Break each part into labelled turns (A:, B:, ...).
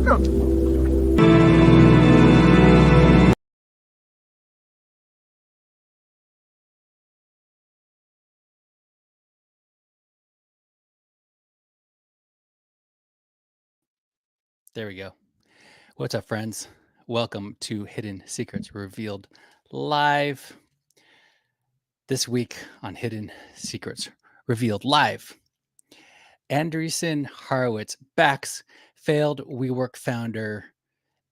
A: There we go. What's up, friends? Welcome to Hidden Secrets Revealed live. This week on Hidden Secrets Revealed live, Andreessen Horowitz backs failed WeWork founder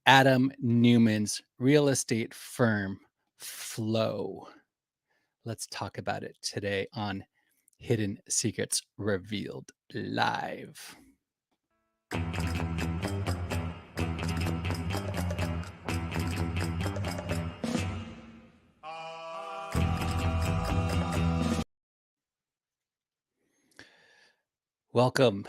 A: Adam Neumann's real estate firm, Flow. Let's talk about it today on Hidden Secrets Revealed live. Welcome.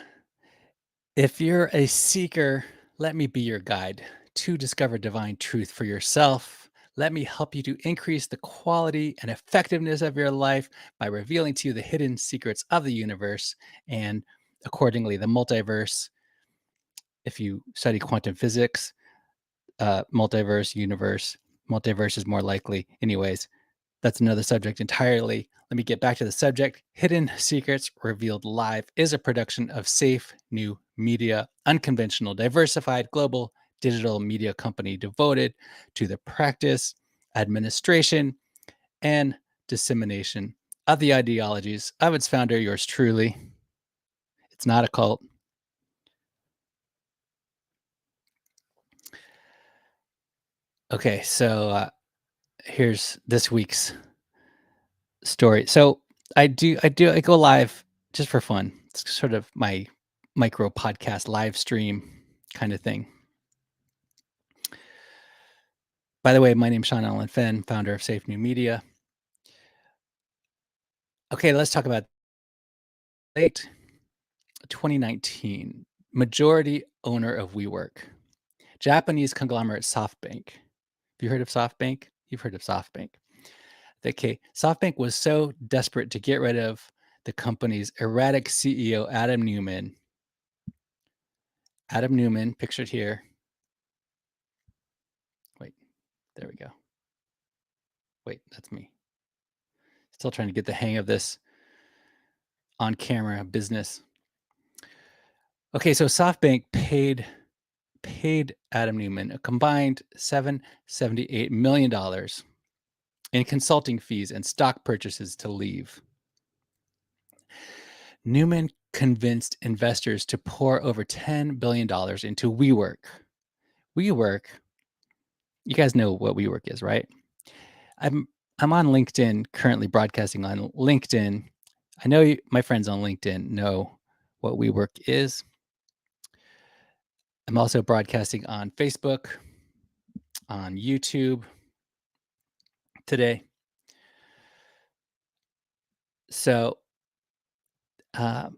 A: If you're a seeker, let me be your guide to discover divine truth for yourself. Let me help you to increase the quality and effectiveness of your life by revealing to you the hidden secrets of the universe and, accordingly, the multiverse. If you study quantum physics, multiverse, universe, multiverse is more likely. Anyways, that's another subject entirely. Let me get back to the subject. Hidden Secrets Revealed Live is a production of Safe New Media, unconventional, diversified, global digital media company devoted to the practice, administration, and dissemination of the ideologies of its founder, yours truly. It's not a cult. Okay, so here's this week's story. So I go live just for fun. It's sort of my micro podcast live stream kind of thing. By the way, my name's Sean Allen Fenn, founder of Safe New Media. Okay, let's talk about late 2019. Majority owner of WeWork, Japanese conglomerate SoftBank. Have you heard of SoftBank? You've heard of SoftBank. Okay, SoftBank was so desperate to get rid of the company's erratic CEO, Adam Neumann. Adam Neumann, pictured here. Wait, there we go. Wait, that's me. Still trying to get the hang of this on camera business. Okay, so SoftBank paid Adam Neumann a combined $778 million in consulting fees and stock purchases to leave. Neumann convinced investors to pour over $10 billion into WeWork. WeWork, you guys know what WeWork is, right? I'm on LinkedIn, currently broadcasting on LinkedIn. I know my friends on LinkedIn know what WeWork is. I'm also broadcasting on Facebook, on YouTube today. So I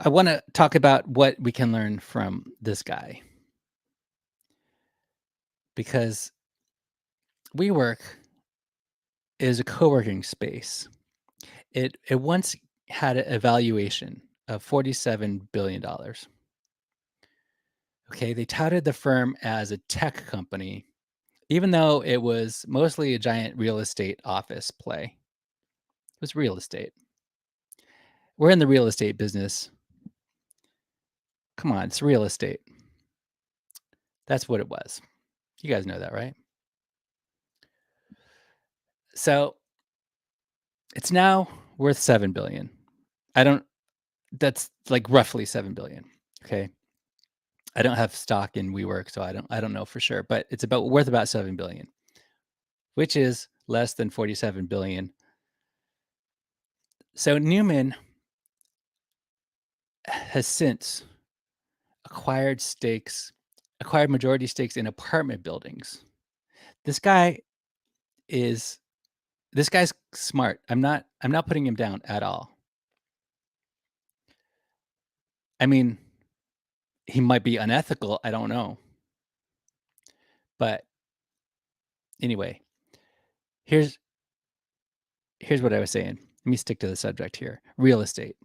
A: want to talk about what we can learn from this guy, because WeWork is a co-working space. It once had an evaluation of $47 billion. Okay, they touted the firm as a tech company, even though it was mostly a giant real estate office play. It was real estate. We're in the real estate business. Come on, it's real estate. That's what it was. You guys know that, right? So it's now worth 7 billion. That's like roughly 7 billion. Okay. I don't have stock in WeWork, so I don't know for sure, but it's worth about 7 billion, which is less than 47 billion. So Neumann has since acquired majority stakes in apartment buildings. This guy's smart. I'm not putting him down at all. I mean, he might be unethical, I don't know. But anyway, here's what I was saying. Let me stick to the subject here. Real estate.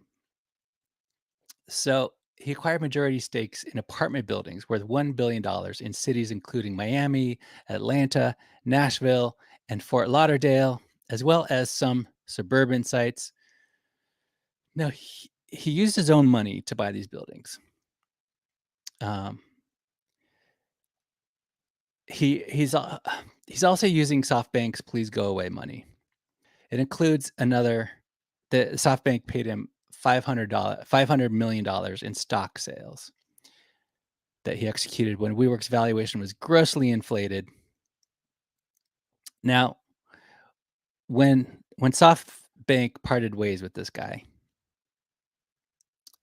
A: So he acquired majority stakes in apartment buildings worth $1 billion in cities including Miami, Atlanta, Nashville, and Fort Lauderdale, as well as some suburban sites. Now, he used his own money to buy these buildings. Um, he's also using SoftBank's "Please Go Away" money. It includes the SoftBank paid him $500 million in stock sales that he executed when WeWork's valuation was grossly inflated. Now, when SoftBank parted ways with this guy,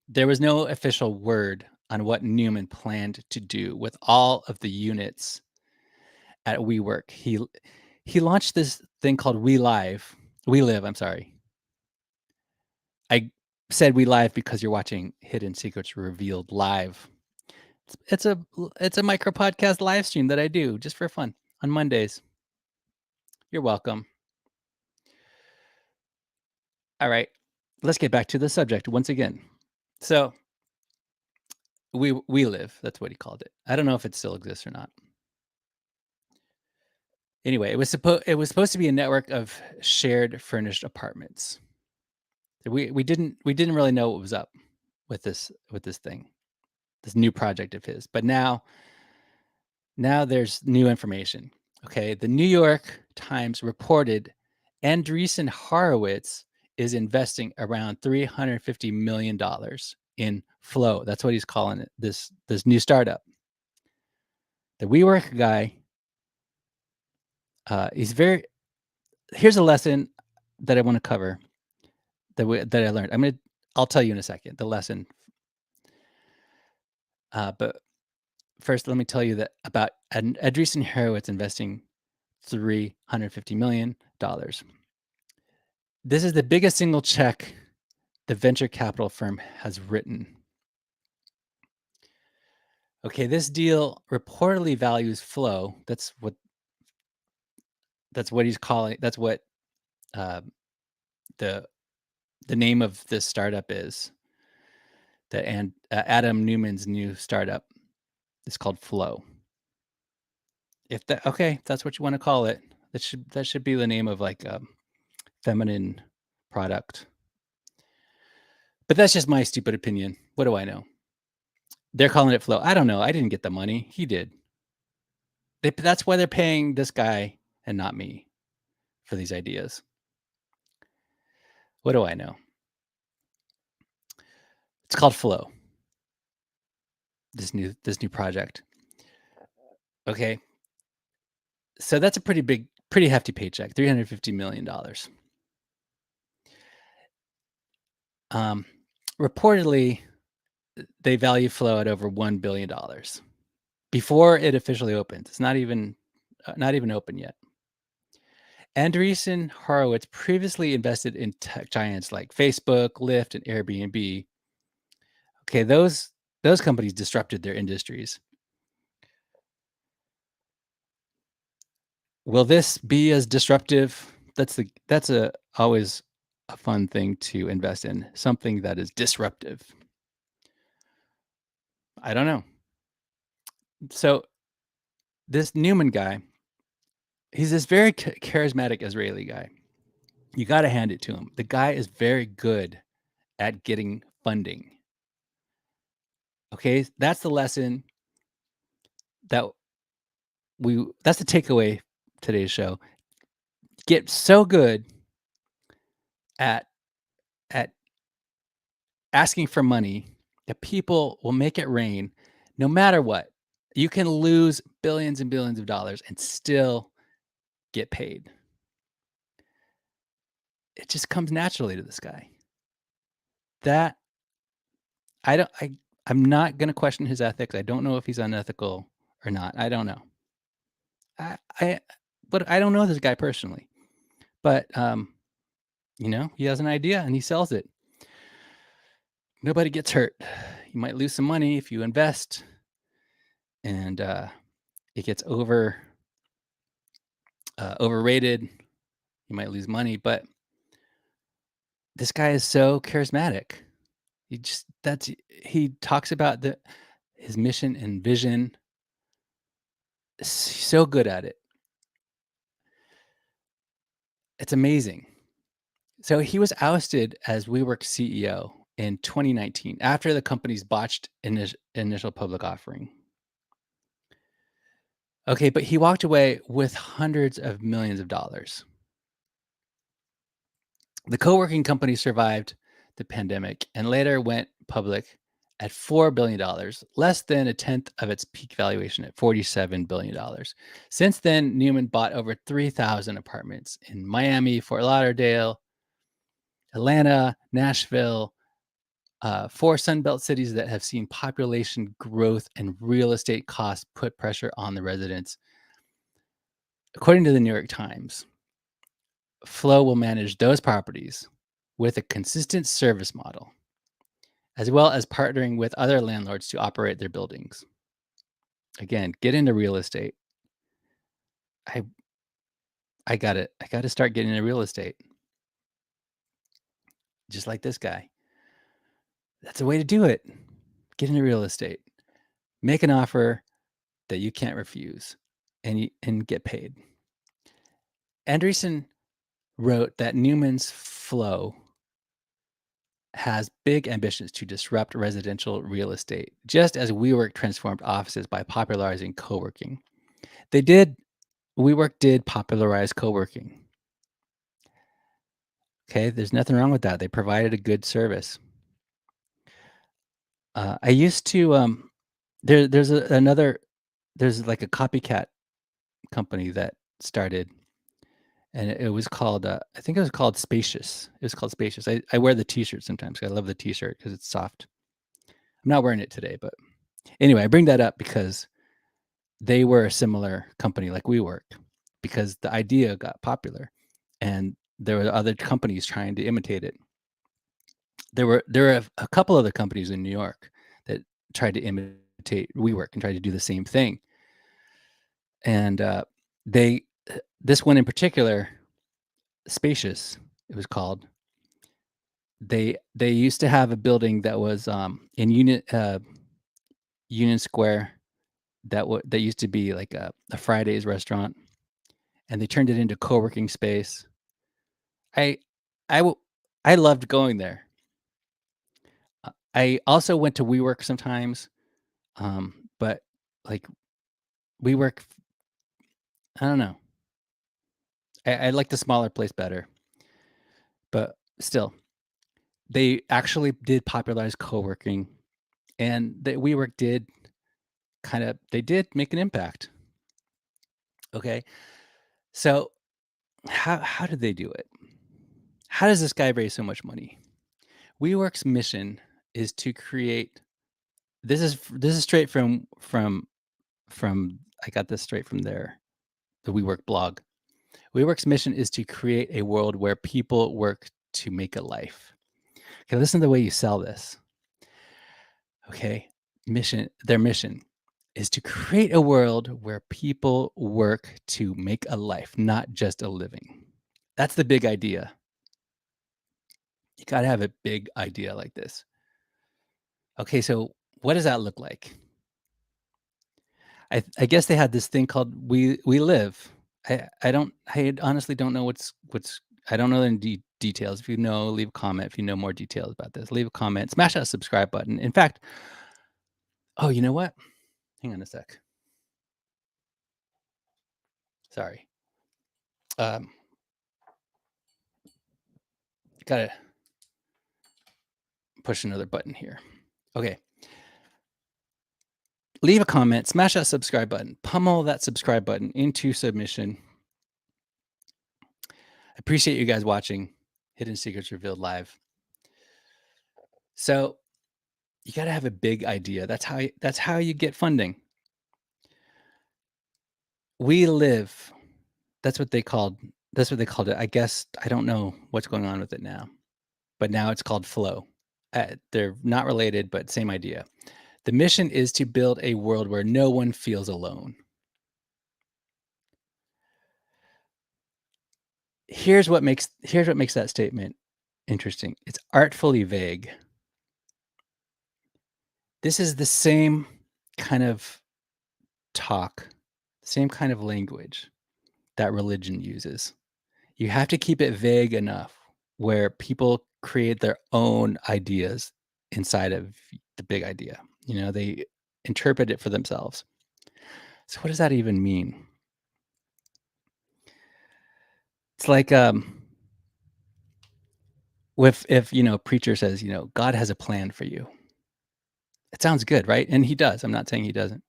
A: there was no official word on what Neumann planned to do with all of the units at WeWork. He launched this thing called We Live, I'm sorry. I said We Live because you're watching Hidden Secrets Revealed live. It's a it's a micro podcast live stream that I do just for fun on Mondays. You're welcome. All right. Let's get back to the subject once again. So, We Live, that's what he called it. I don't know if it still exists or not. Anyway, it was supposed to be a network of shared furnished apartments. We didn't really know what was up with this thing, this new project of his. But now there's new information. Okay, the New York Times reported Andreessen Horowitz is investing around $350 million in Flow. That's what he's calling it. This new startup. The WeWork guy. Here's a lesson that I want to cover that I learned. I'll tell you in a second the lesson. But first, let me tell you that about Andreessen Horowitz investing $350 million. This is the biggest single check the venture capital firm has written. Okay, this deal reportedly values Flow. That's what he's calling. That's what the name of this startup is. And Adam Neumann's new startup is called Flow. If that's what you want to call it. That should be the name of like a feminine product. But that's just my stupid opinion. What do I know? They're calling it Flow. I don't know. I didn't get the money. He did. That's why they're paying this guy and not me for these ideas. What do I know? It's called Flow. This new project. Okay. So that's a pretty hefty paycheck, $350 million. Reportedly, they value Flow at over $1 billion before it officially opens. It's not even open yet. Andreessen Horowitz previously invested in tech giants like Facebook, Lyft, and Airbnb. Okay, those companies disrupted their industries. Will this be as disruptive? That's always a fun thing to invest in, something that is disruptive. I don't know. So this Neumann guy, he's this very charismatic Israeli guy. You got to hand it to him. The guy is very good at getting funding. Okay, that's the lesson that's the takeaway today's show. Get so good at asking for money that people will make it rain no matter what. You can lose billions and billions of dollars and still get paid. It just comes naturally to this guy. That I'm not going to question his ethics. I don't know if he's unethical or not. I don't know. But I don't know this guy personally. But he has an idea and he sells it. Nobody gets hurt. You might lose some money if you invest, and it gets overrated. You might lose money, but this guy is so charismatic. he talks about the his mission and vision. He's so good at it. It's amazing. So he was ousted as WeWork CEO in 2019 after the company's botched initial public offering. Okay, but he walked away with hundreds of millions of dollars. The co-working company survived the pandemic and later went public at $4 billion, less than a tenth of its peak valuation at $47 billion. Since then, Newman bought over 3,000 apartments in Miami, Fort Lauderdale, Atlanta, Nashville, four Sunbelt cities that have seen population growth and real estate costs put pressure on the residents. According to the New York Times, Flow will manage those properties with a consistent service model, as well as partnering with other landlords to operate their buildings. Again, get into real estate. I I gotta start getting into real estate, just like this guy. That's a way to do it. Get into real estate. Make an offer that you can't refuse and get paid. Andreessen wrote that Newman's Flow has big ambitions to disrupt residential real estate, just as WeWork transformed offices by popularizing co-working. They did WeWork did popularize co-working. Okay, there's nothing wrong with that. They provided a good service. I used to there's like a copycat company that started, and it was called I think it was called Spacious. It was called Spacious. I wear the T-shirt sometimes. I love the T-shirt because it's soft. I'm not wearing it today, but anyway, I bring that up because they were a similar company like WeWork, because the idea got popular, and there were other companies trying to imitate it. There were a couple other companies in New York that tried to imitate WeWork and tried to do the same thing, and they this one in particular, Spacious, it was called. They used to have a building that was in Union Square that used to be like a Fridays restaurant, and they turned it into co-working space. I I w I loved going there. I also went to WeWork sometimes, but, like, WeWork, I don't know. I like the smaller place better, but still, they actually did popularize co-working, and the WeWork did they did make an impact, okay? So, how did they do it? How does this guy raise so much money? WeWork's mission is to create this is straight from I got this straight from the WeWork blog. WeWork's mission is to create a world where people work to make a life. Okay, listen to the way you sell this. Okay, their mission is to create a world where people work to make a life, not just a living. That's the big idea. You got to have a big idea like this. Okay, so what does that look like? I guess they had this thing called We Live. I honestly don't know what's I don't know any details. If you know, leave a comment. If you know more details about this, leave a comment. Smash that subscribe button. In fact, oh, you know what? Hang on a sec. Sorry. Um, gotta push another button here. Okay. Leave a comment. Smash that subscribe button. Pummel that subscribe button into submission. I appreciate you guys watching Hidden Secrets Revealed live. So you got to have a big idea. That's how you get funding. We Live. That's what they called that's what they called it. I guess I don't know what's going on with it now, but now it's called Flow. They're not related, but same idea. The mission is to build a world where no one feels alone. Here's what makes that statement interesting. It's artfully vague. This is the same kind of talk, same kind of language that religion uses. You have to keep it vague enough where people create their own ideas inside of the big idea. They interpret it for themselves. So what does that even mean? It's like if preacher says, God has a plan for you. It sounds good, right? And he does. I'm not saying he doesn't.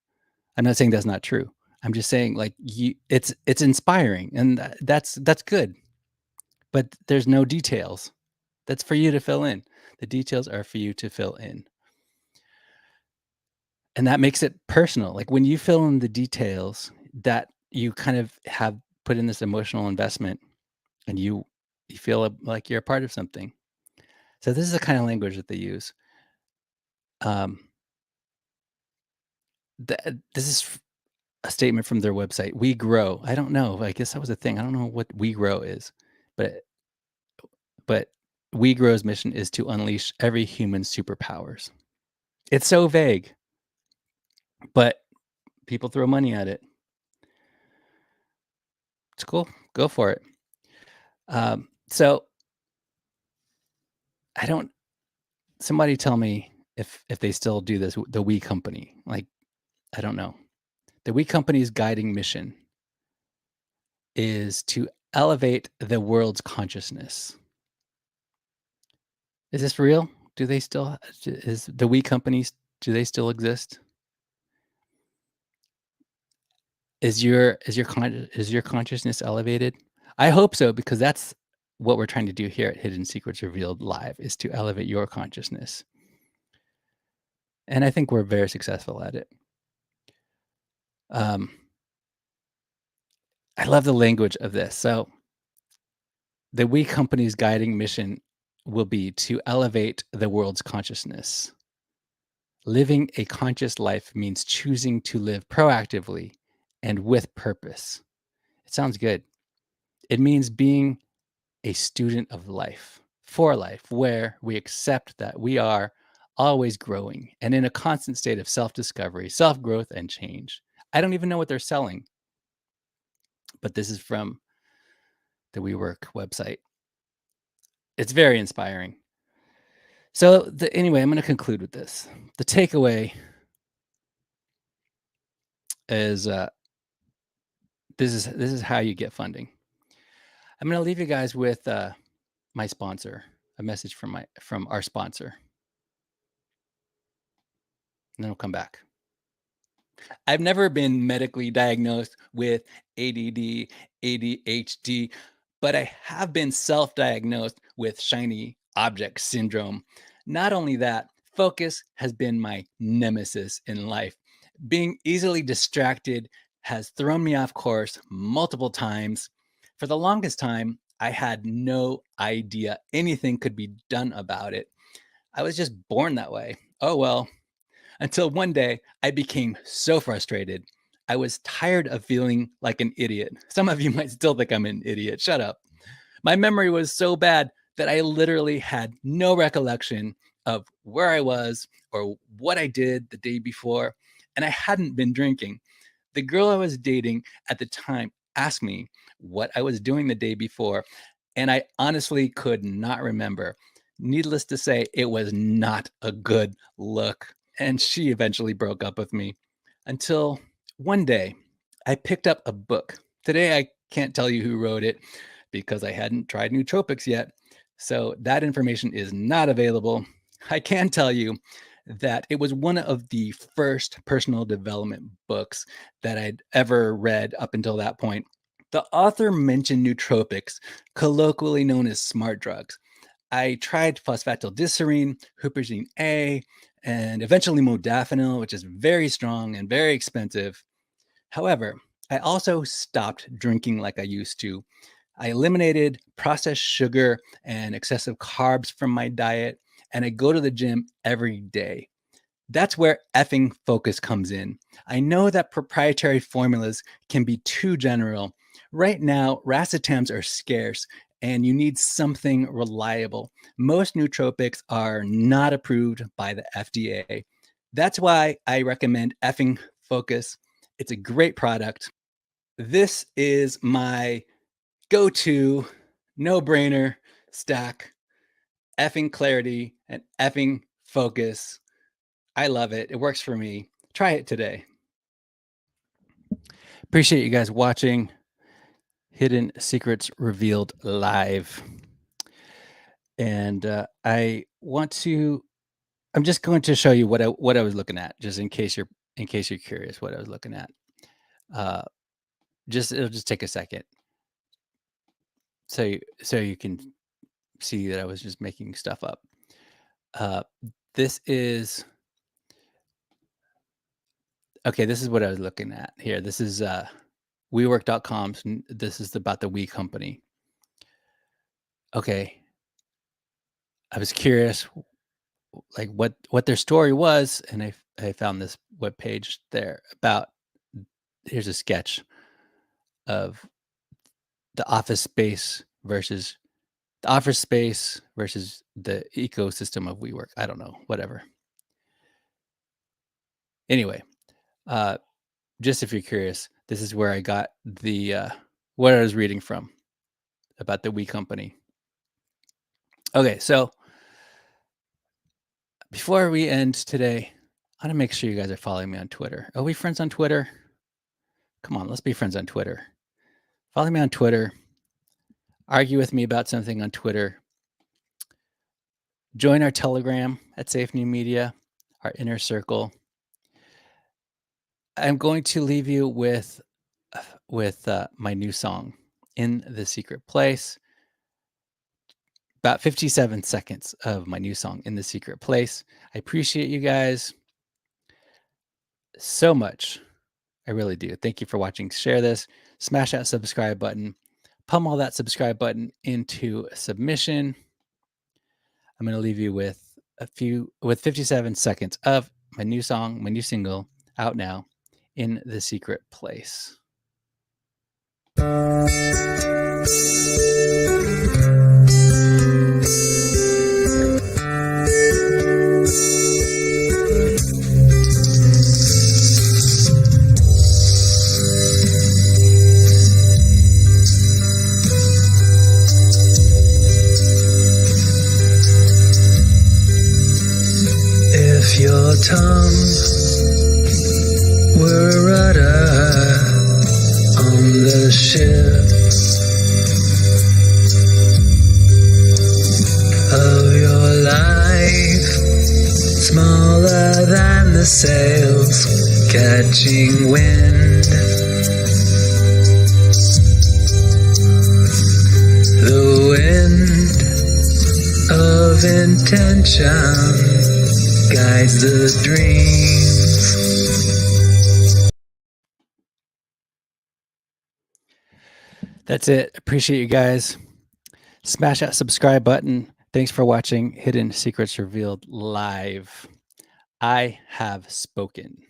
A: I'm not saying that's not true. I'm just saying like it's inspiring and that's good. But there's no details. That's for you to fill in. The details are for you to fill in. And that makes it personal. Like when you fill in the details that you kind of have put in this emotional investment and you feel like you're a part of something. So this is the kind of language that they use. Um, this is a statement from their website. We grow. I don't know. I guess that was a thing. I don't know what we grow is, but but we grow's mission is to unleash every human's superpowers. It's so vague, but people throw money at it. It's cool. Go for it. So I don't. Somebody tell me if they still do this. The We Company, like I don't know. The We Company's guiding mission is to elevate the world's consciousness. Is this real? Do they still is the We Companies? Do they still exist? Is your consciousness elevated? I hope so because that's what we're trying to do here at Hidden Secrets Revealed Live is to elevate your consciousness. And I think we're very successful at it. Um, I love the language of this. So the We Company's guiding mission will be to elevate the world's consciousness. Living a conscious life means choosing to live proactively and with purpose. It sounds good. It means being a student of life, for life, where we accept that we are always growing and in a constant state of self discovery, self growth, and change. I don't even know what they're selling, but this is from the WeWork website. It's very inspiring. So, anyway, I'm going to conclude with this. The takeaway is this is how you get funding. I'm going to leave you guys with my sponsor, a message from our sponsor, and then we'll come back. I've never been medically diagnosed with ADD, ADHD, but I have been self-diagnosed with shiny object syndrome. Not only that, focus has been my nemesis in life. Being easily distracted has thrown me off course multiple times. For the longest time, I had no idea anything could be done about it. I was just born that way. Oh well, until one day I became so frustrated. I was tired of feeling like an idiot. Some of you might still think I'm an idiot. Shut up. My memory was so bad that I literally had no recollection of where I was or what I did the day before, and I hadn't been drinking. The girl I was dating at the time asked me what I was doing the day before, and I honestly could not remember. Needless to say, it was not a good look. And she eventually broke up with me until one day I picked up a book. Today, I can't tell you who wrote it because I hadn't tried nootropics yet. So that information is not available. I can tell you that it was one of the first personal development books that I'd ever read up until that point. The author mentioned nootropics, colloquially known as smart drugs. I tried phosphatidylserine, huperzine A, and eventually modafinil, which is very strong and very expensive. However, I also stopped drinking like I used to. I eliminated processed sugar and excessive carbs from my diet, and I go to the gym every day. That's where effing focus comes in. I know that proprietary formulas can be too general. Right now, racetams are scarce and you need something reliable. Most nootropics are not approved by the FDA. That's why I recommend effing Focus. It's a great product. This is my go-to, no-brainer stack. Effing clarity and effing focus. I love it. It works for me. Try it today. Appreciate you guys watching Hidden Secrets Revealed Live. And I'm just going to show you what I was looking at, just in case you're curious what I was looking at. It'll just take a second. So you can see that I was just making stuff up. This is what I was looking at here. This is WeWork.com. This is about the We company. Okay. I was curious like what their story was, and I found this webpage there about, here's a sketch of the office space versus the ecosystem of WeWork. I don't know, whatever. Anyway, just if you're curious, this is where I got the what I was reading from about the We company. Okay, so before we end today, I want to make sure you guys are following me on Twitter. Are we friends on Twitter? Come on, let's be friends on Twitter. Follow me on Twitter. Argue with me about something on Twitter. Join our Telegram at Safe New Media, our inner circle. I'm going to leave you with my new song, In the Secret Place. About 57 seconds of my new song, In the Secret Place. I appreciate you guys so much. I really do. Thank you for watching. Share this. Smash that subscribe button. Pummel that subscribe button into submission. I'm going to leave you with 57 seconds of my new song, my new single, out now, In the Secret Place.
B: If your tongue were a rudder on the ship of your life, smaller than the sails catching wind, the wind of intention guides the dreams.
A: That's it. Appreciate you guys. Smash that subscribe button. Thanks for watching Hidden Secrets Revealed Live. I have spoken.